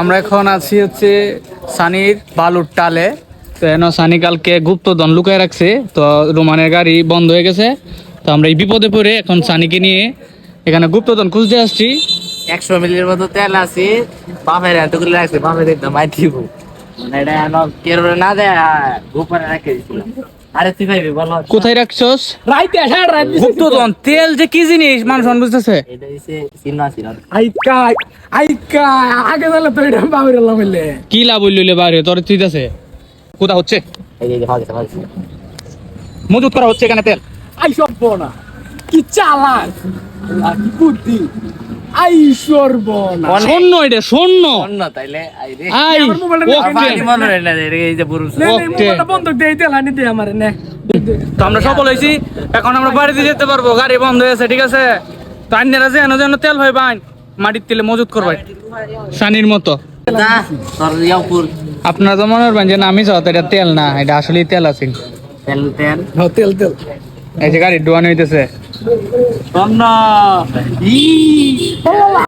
আমরা এখন আছি হচ্ছে সানির বালুর টালে। তো এন সানি কালকে গুপ্তধন লুকায় রাখছে, তো রোমানের গাড়ি বন্ধ হয়ে গেছে। তো আমরা এই বিপদে পড়ে এখন সানিকে নিয়ে এখানে গুপ্তধন খুঁজতে আসছি। 100 মিলির মতো তেল আছে, বাপের এতগুলো রাখছে, বাপের একদম মাই দিব মানে এটা কেউ না দেয় গোপনে রেখে দিছিলাম। আরে তুই ভাইবি বলো কোথায় রাখছস? রাইতে হ্যাঁ রাইতে গুপ্তধন তেল যে কি জিনিস মানুষ বুঝতেছে। এটা দিছে সিনমা ছিল আইকা আগে তাহলে তো এটা বাবির আল্লাহ বললে কি লাভ হইলে বাইরে তোর ঠিক আছে। কোথা হচ্ছে এই যে ভাগছে মজুত করা হচ্ছে এখানে তেল। আই সব না কি চালাক আর কি বুদ্ধি আই সর্বনা শূন্য এটা শূন্য। অন্য তাইলে আই রে আই আমার মোবাইলটা ওকে। পানি মনে হয় না রে, এই যে বুরুস নে নে ওকে। মোবাইলটা বন্ধ দেই তেল আনি দে আমারে নে তো আমরা সফল হয়েছি, এখন আমরা বাড়িতে যেতে পারবো, গাড়ি বন্ধ হয়েছে ঠিক আছে। তো আইনারা যে যেন তেল হয় বাইন মাটির তেলে মজুত করবাই সানির মতো। না তোর ইয়াপুর আপনারা তো মনে করবেন যে না আমি যাওয়া এটা তেল না, এটা আসলে তেল আছে। তেল তেল তেল এই যে গাড়ি ডোয়ানো হইতেছে। অন্য ই